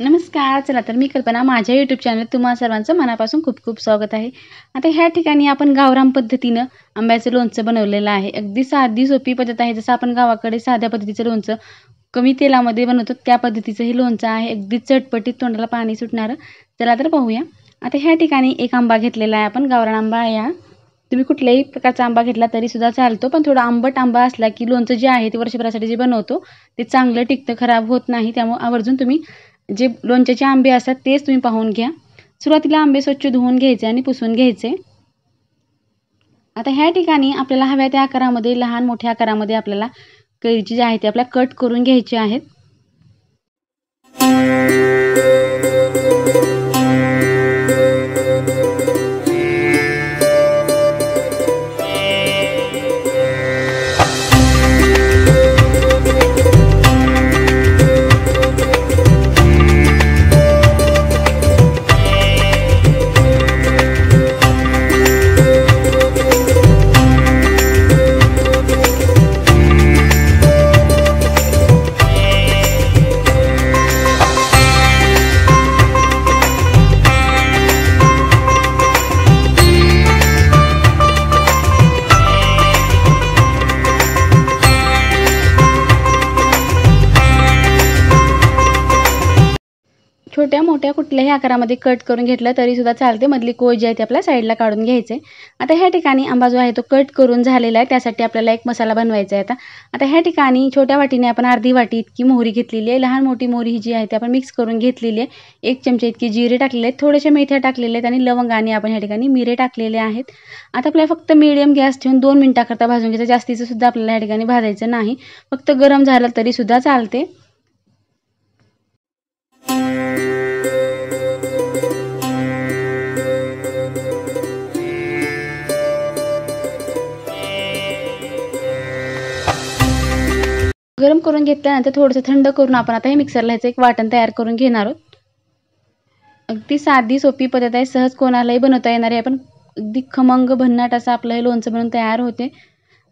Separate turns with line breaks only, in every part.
नमस्कार. चला तर मी कल्पना माझ्या YouTube चॅनलवर तुम्हा सर्वांचं मनापासून खूप खूप स्वागत आहे. आता ह्या ठिकाणी आपण गावरान पद्धतीनं आंब्याचं लोणचं बनवलेलं आहे. अगदी साधी सोपी पद्धत आहे. जसं आपण गावाकडे साध्या पद्धतीचं लोणचं कमी तेलामध्ये बनवतो त्या पद्धतीचं हे लोणचं आहे. अगदी चटपटीत तोंडाला पाणी सुटणारं. चला तर पाहूया. आता ह्या ठिकाणी एक आंबा घेतलेला आहे आपण, गावरान आंबा आहे हा. तुम्ही कुठल्याही प्रकारचा आंबा घेतला तरी सुद्धा चालतो, पण थोडा आंबट आंबा असला की लोणचं जे आहे ते वर्षभरासाठी जे बनवतो ते चांगलं टिकतं, खराब होत नाही. त्यामुळे आवर्जून तुम्ही जे लोणच्याचे आंबे असतात तेच तुम्ही पाहून घ्या. सुरुवातीला आंबे स्वच्छ धुवून घ्यायचे आणि पुसून घ्यायचे. आता ह्या ठिकाणी आपल्याला हव्या त्या आकारामध्ये, लहान मोठ्या आकारामध्ये आपल्याला कैरीची जे आहे ते आपल्याला कट करून घ्यायचे आहेत. छोट्या मोठ्या कुठल्याही आकारामध्ये कट करून घेतलं तरी सुद्धा चालते. मधली कोय जी आहे ती आपल्या साईडला काढून घ्यायचे. आता ह्या ठिकाणी आंबा जो आहे तो कट करून झालेला आहे. त्यासाठी आपल्याला एक मसाला बनवायचा आहे. आता ह्या ठिकाणी छोट्या वाटीने आपण अर्धी वाटी इतकी मोहरी घेतलेली आहे. लहान मोठी मोहरी ही जी आहे ती आपण मिक्स करून घेतलेली आहे. 1 चमचा इतकी जिरे टाकलेले आहेत, थोडेसे मेथ्या टाकलेले आहेत आणि लवंग आणि आपण ह्या ठिकाणी मिरे टाकलेले आहेत. आता आपल्याला फक्त मीडियम गॅस ठेवून 2 मिनिटाकरता भाजून घ्यायचं. जास्तीचं सुद्धा आपल्याला ह्या ठिकाणी भाजायचं नाही, फक्त गरम झालं तरी सुद्धा चालते. गरम करून घेतल्यानंतर थोडंसं थंड करून आपण आता हे मिक्सरला ह्याचं एक वाटण तयार करून घेणार आहोत. अगदी साधी सोपी पद्धत आहे, सहज कोणालाही बनवता येणार आहे. आपण अगदी खमंग भन्नाट असं आपलं हे लोणचं बनवून तयार होते.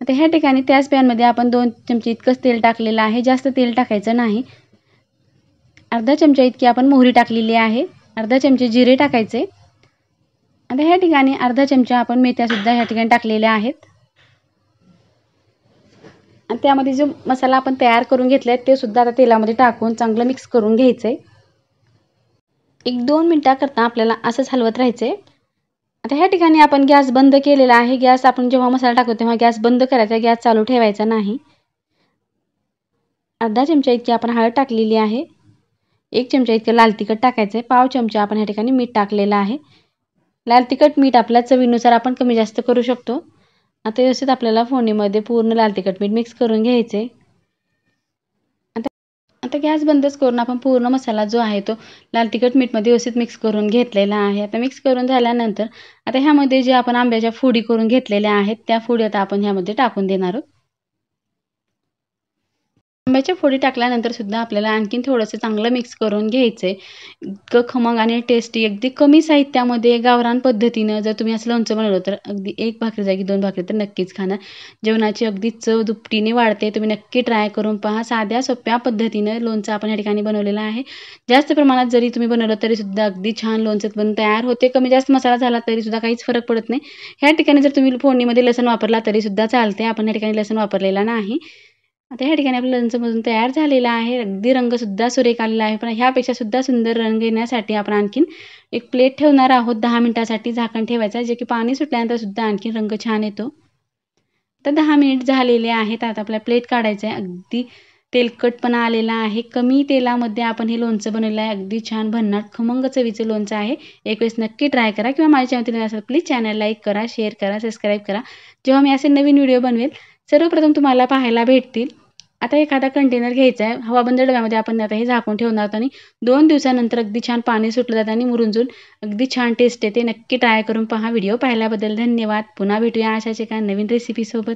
आता ह्या ठिकाणी त्याच पॅनमध्ये आपण 2 चमचे इतकंच तेल टाकलेलं आहे. जास्त तेल टाकायचं नाही. अर्धा चमचा इतकी आपण मोहरी टाकलेली आहे. अर्धा चमचे जिरे टाकायचे. आता ह्या ठिकाणी अर्धा चमचा आपण मेथ्यासुद्धा ह्या ठिकाणी टाकलेल्या आहेत. आणि त्यामध्ये जो मसाला आपण तयार करून घेतलाय ते सुद्धा आता तेलामध्ये टाकून चांगलं मिक्स करून घ्यायचंय. 1-2 मिनिटाकरता आपल्याला असंच हलवत राहायचंय. आता ह्या ठिकाणी आपण गॅस बंद केलेला आहे. गॅस आपण जेव्हा मसाला टाकतो तेव्हा गॅस बंद करायचा, गॅस चालू ठेवायचा नाही. अर्धा चमचा इतकी आपण हळद टाकलेली आहे. 1 चमचा इतकं लाल तिखट टाकायचं आहे. पाव चमचा आपण ह्या ठिकाणी मीठ टाकलेलं आहे. लाल तिखट मीठ आपल्या चवीनुसार आपण कमी जास्त करू शकतो. आता व्यवस्थित आपल्याला फोडणीमध्ये पूर्ण लाल तिखट मीठ मिक्स करून घ्यायचे. आता गॅस बंदच करून आपण पूर्ण मसाला जो आहे तो लाल तिखट मीठमध्ये व्यवस्थित मिक्स करून घेतलेला आहे. आता मिक्स करून झाल्यानंतर आता ह्यामध्ये जे आपण आंब्याच्या फोडी करून घेतलेल्या आहेत त्या फोडी आता आपण ह्यामध्ये टाकून देणार आहोत. आंब्याच्या फोडी टाकल्यानंतर सुद्धा आपल्याला आणखीन थोडंसं चांगलं मिक्स करून घ्यायचं आहे. इतकं खमंग आणि टेस्टी अगदी कमी साहित्यामध्ये गावरान पद्धतीनं जर तुम्ही असं लोणचं बनवलं तर अगदी 1 भाकरी जागी 2 भाकरी तर नक्कीच खाणार. जेवणाची अगदी चव दुपटीने वाढते. तुम्ही नक्की ट्राय करून पहा. साध्या सोप्या पद्धतीनं लोणचं आपण या ठिकाणी बनवलेलं आहे. जास्त प्रमाणात जरी तुम्ही बनवलं तरी सुद्धा अगदी छान लोणचं बनून तयार होते. कमी जास्त मसाला झाला तरी सुद्धा काहीच फरक पडत नाही. ह्या ठिकाणी जर तुम्ही फोडणीमध्ये लसूण वापरला तरी सुद्धा चालते. आपण या ठिकाणी लसूण वापरलेला नाही. आता ह्या ठिकाणी आपलं लोणचं बनवून तयार झालेलं आहे. अगदी रंगसुद्धा सुरेख आलेला आहे. पण ह्यापेक्षा सुद्धा सुंदर रंग येण्यासाठी आपण आणखीन एक प्लेट ठेवणार आहोत. 10 मिनिटासाठी झाकण ठेवायचं, जे की पाणी सुटल्यानंतर सुद्धा आणखीन रंग छान येतो. तर 10 मिनिट झालेले आहेत. आता आपल्याला प्लेट काढायचं आहे. अगदी तेलकटपणा आलेला आहे. कमी तेलामध्ये आपण हे लोणचं बनवलेलं आहे. अगदी छान भन्नाट खमंग चवीचं लोणचं आहे. एक वेळेस नक्की ट्राय करा. किंवा माझ्या चॅनलवर असेल प्लीज चॅनल लाईक करा, शेअर करा, सबस्क्राईब करा. जेव्हा मी असे नवीन व्हिडिओ बनवेल सर्वप्रथम तुम्हाला पाहायला भेटतील. आता एखादा कंटेनर घ्यायचा आहे. हवाबंद डब्यामध्ये आपण आता हे झाकून ठेवणार आहोत आणि 2 दिवसानंतर अगदी छान पाणी सुटलं जातं आणि मुरूंजून अगदी छान टेस्ट येते. नक्की ट्राय करून पहा. व्हिडिओ पाहिल्याबद्दल धन्यवाद. पुन्हा भेटूया अशाच एका नवीन रेसिपीसोबत.